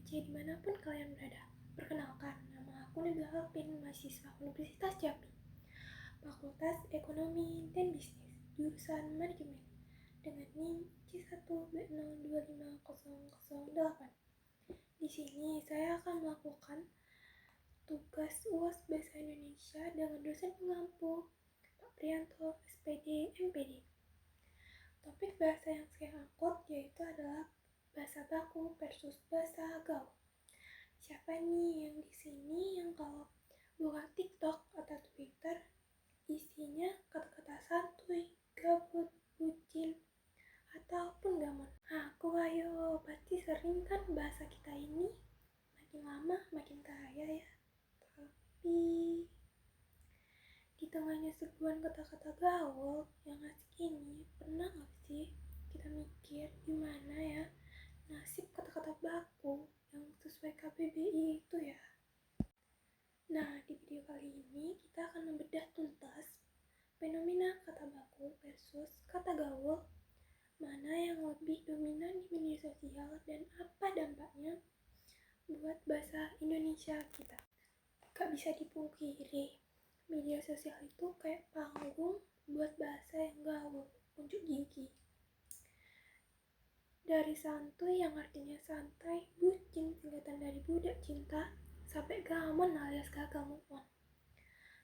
dimanapun kalian berada. Perkenalkan, nama aku Nabila Alpin, mahasiswa Universitas Jambi, Fakultas Ekonomi dan Bisnis, jurusan Manajemen, dengan NIM C1B025008. Di sini saya akan melakukan tugas UAS Bahasa Indonesia dengan dosen pengampu, Pak Prianto, SPD, MPD. Topik bahasa yang saya angkut yaitu adalah bahasa baku versus bahasa gaul. Siapa nih yang di sini yang kalau buka TikTok atau Twitter isinya kata-kata santuy, gabut, bucin, ataupun gamon? Aku ayo, pasti sering kan bahasa kita ini makin lama makin kaya ya. Tapi di tengahnya serbuan kata-kata gaul yang asik ini, pernah gak sih kita mikir gimana ya nasib kata-kata baku yang sesuai KBBI itu ya? Nah, di video kali ini kita akan membedah tuntas fenomena kata baku versus kata gaul, mana yang lebih dominan di media sosial dan apa dampaknya buat bahasa Indonesia kita. Gak bisa dipungkiri, media sosial itu kayak panggung buat bahasa yang gaul, unjuk gigi. Dari santuy yang artinya santai, bucin singkatan dari budak cinta, sampai gamon alias gagal move on.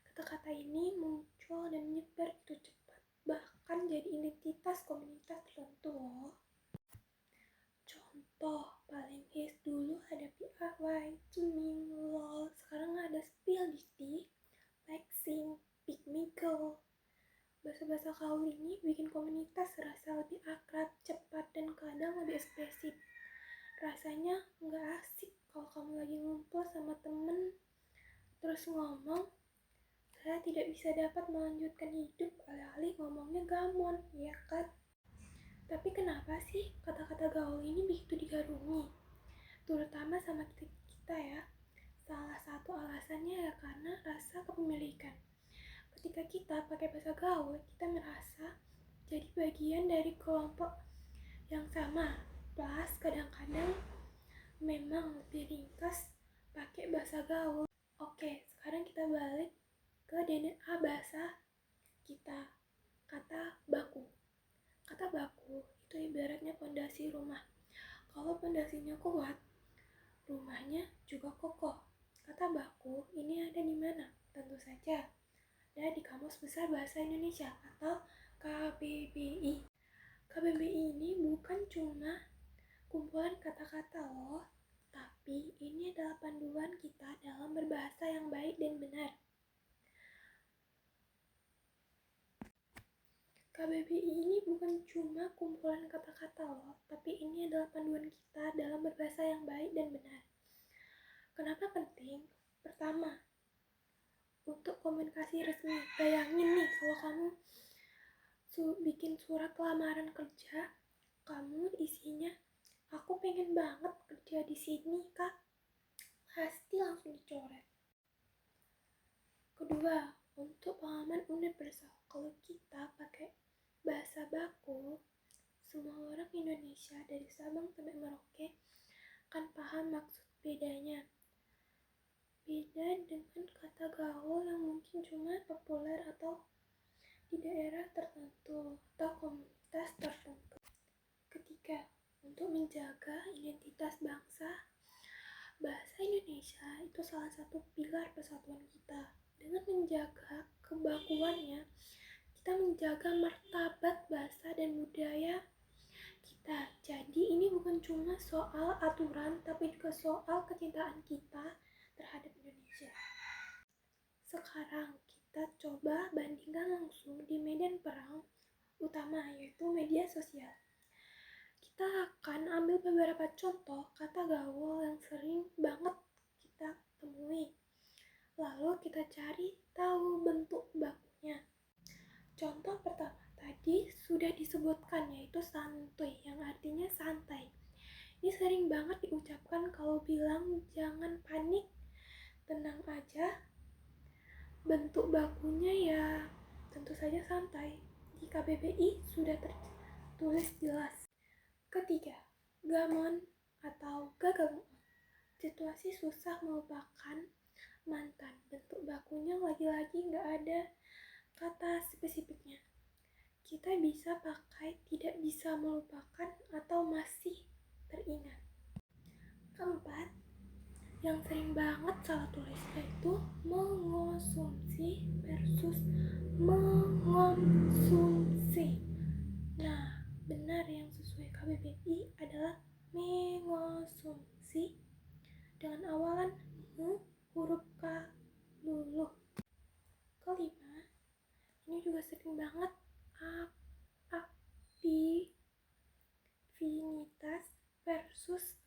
Kata-kata ini muncul dan menyebar begitu cepat, bahkan jadi identitas komunitas tertentu loh. Contoh paling hits dulu ada PIY, Ciming, LOL, sekarang ada Spill Didi, Lexing, Pick Me Girl. Bahasa-bahasa gaul ini bikin komunitas serasa lebih akrab, cepat, dan kadang lebih ekspresif. Rasanya nggak asik kalau kamu lagi ngumpul sama temen terus ngomong, saya tidak bisa dapat melanjutkan hidup, alih-alih ngomongnya gamon, ya kan? Tapi kenapa sih kata-kata gaul ini begitu digarungi? Terutama sama kita ya. Salah satu alasannya ya karena rasa kepemilikan. Ketika kita pakai bahasa gaul, kita merasa jadi bagian dari kelompok yang sama. Plus kadang-kadang memang lebih ringkas pakai bahasa gaul. Oke, sekarang kita balik ke DNA bahasa kita, kata baku. Kata baku itu ibaratnya pondasi rumah. Kalau pondasinya kuat, rumahnya juga kokoh. Kata baku ini ada di mana? Tentu saja ada di Kamus Besar Bahasa Indonesia atau KBBI. KBBI ini bukan cuma kumpulan kata-kata loh, tapi ini adalah panduan kita dalam berbahasa yang baik dan benar. KBBI ini bukan cuma kumpulan kata-kata loh, tapi ini adalah panduan kita dalam berbahasa yang baik dan benar. Kenapa penting? Pertama, untuk komunikasi resmi. Bayangin nih kalau kamu bikin surat lamaran kerja, kamu isinya, aku pengen banget kerja di sini kak, pasti langsung dicoret. Kedua, untuk pemahaman universal. Kalau kita pakai bahasa baku, semua orang Indonesia dari Sabang sampai Merauke kan paham maksud bedanya. Beda dengan kata gaul yang mungkin cuma populer atau di daerah tertentu atau komunitas tertentu. Ketiga, untuk menjaga identitas bangsa, bahasa Indonesia itu salah satu pilar persatuan kita. Dengan menjaga kebakuannya, kita menjaga martabat bahasa dan budaya kita. Jadi ini bukan cuma soal aturan, tapi juga soal kecintaan kita terhadap Indonesia. Sekarang kita coba bandingkan langsung di medan perang utama, yaitu media sosial. Kita akan ambil beberapa contoh kata gaul yang sering banget kita temui. Lalu kita cari tahu bentuk bakunya. Contoh pertama tadi sudah disebutkan, yaitu santuy, yang artinya santai. Ini sering banget diucapkan kalau bilang jangan panik, tenang aja. Bentuk bakunya ya tentu saja santai. Di KBBI sudah tertulis jelas. Ketiga, gamon atau gagal move on. situasi susah melupakan mantan. Bentuk bakunya lagi-lagi nggak ada kata spesifiknya. Kita bisa pakai tidak bisa melupakan atau masih teringat. Keempat, yang sering banget salah tulis yaitu mengonsumsi versus mengonsumsi. Nah, benar yang sesuai KBBI adalah mengonsumsi dengan awalan huruf K luluh. Kelima, ini juga sering banget aktivitas versus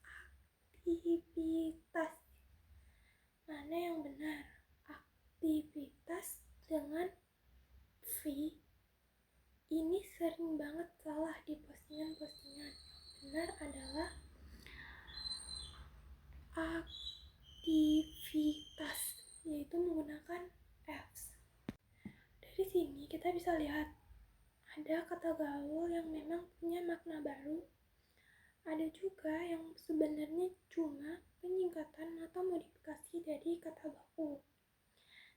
aktivitas. Mana yang benar? Aktivitas dengan V ini sering banget salah di postingan-postingan. Benar adalah aktivitas, yaitu menggunakan Fs. Dari sini kita bisa lihat ada kata gaul yang memang punya makna baru. Ada juga yang sebenarnya cuma penyingkatan atau modifikasi dari kata baku.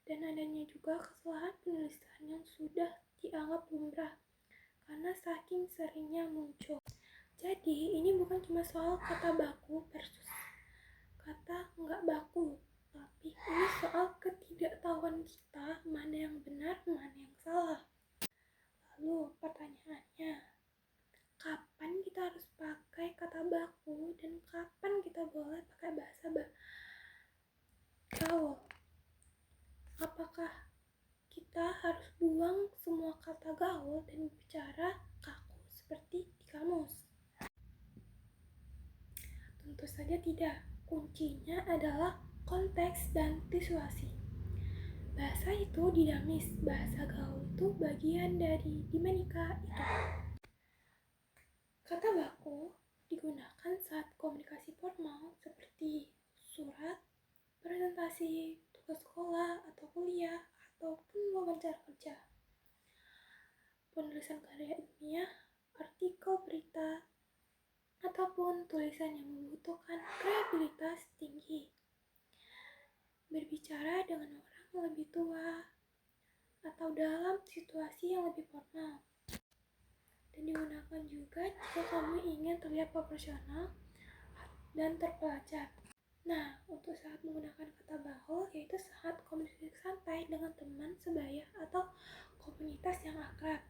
Dan adanya juga kesalahan penulisan yang sudah dianggap lumrah karena saking seringnya muncul. Jadi ini bukan cuma soal kata baku versus kata nggak baku, tapi ini soal ketidaktahuan kita mana yang benar, mana yang salah. Lalu pertanyaannya, kapan kita harus pakai kata baku dan kapan kita boleh pakai bahasa gaul? Apakah kita harus buang semua kata gaul dan bicara kaku seperti di kamus? Tentu saja tidak. Kuncinya adalah konteks dan situasi. Bahasa itu dinamis, bahasa gaul itu bagian dari dinamika itu. Kata baku digunakan saat komunikasi formal seperti surat, presentasi, tugas sekolah atau kuliah, ataupun wawancara kerja. Penulisan karya ilmiah, artikel berita, ataupun tulisan yang membutuhkan kreativitas tinggi. Berbicara dengan orang yang lebih tua, atau dalam situasi yang lebih formal. Dan digunakan juga jika kamu ingin terlihat profesional dan terpelajar. Nah, untuk saat menggunakan kata gaul, yaitu saat komunikasi santai dengan teman sebaya atau komunitas yang akrab.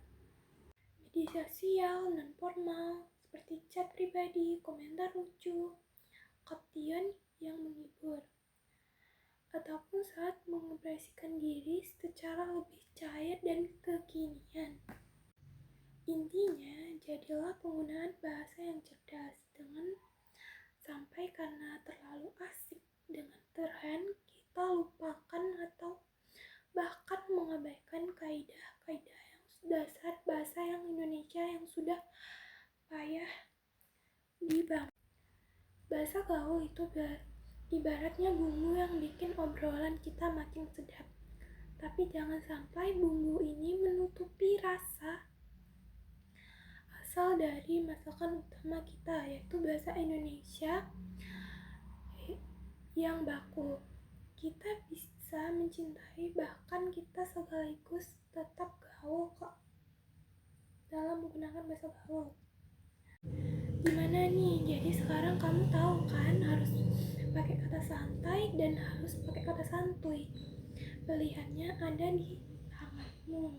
Media sosial non formal seperti chat pribadi, komentar lucu, caption yang menghibur, ataupun saat mengekspresikan diri secara lebih cair dan kekinian. Intinya, jadilah penggunaan bahasa yang cerdas, dengan sampai karena terlalu asik dengan tren kita lupakan atau bahkan mengabaikan kaidah-kaidah yang dasar bahasa yang Indonesia yang sudah payah dibangun. Bahasa gaul itu ibaratnya bumbu yang bikin obrolan kita makin sedap. Tapi jangan sampai bumbu ini menutupi rasa asal dari masakan utama kita, yaitu bahasa Indonesia yang baku. Kita bisa mencintai, bahkan kita sekaligus tetap gaul kok dalam menggunakan bahasa gaul. Gimana nih? Jadi sekarang kamu tahu kan harus pakai kata santai dan harus pakai kata santuy. Pilihannya ada di tanganmu.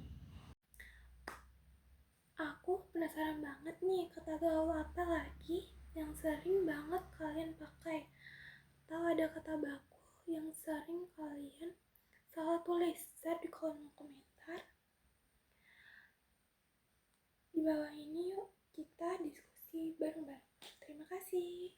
Aku penasaran banget nih, kata gaul apa lagi yang sering banget kalian pakai? Atau ada kata baku yang sering kalian salah tulis? Share di kolom komentar di bawah ini, yuk kita diskusi bareng-bareng. Terima kasih.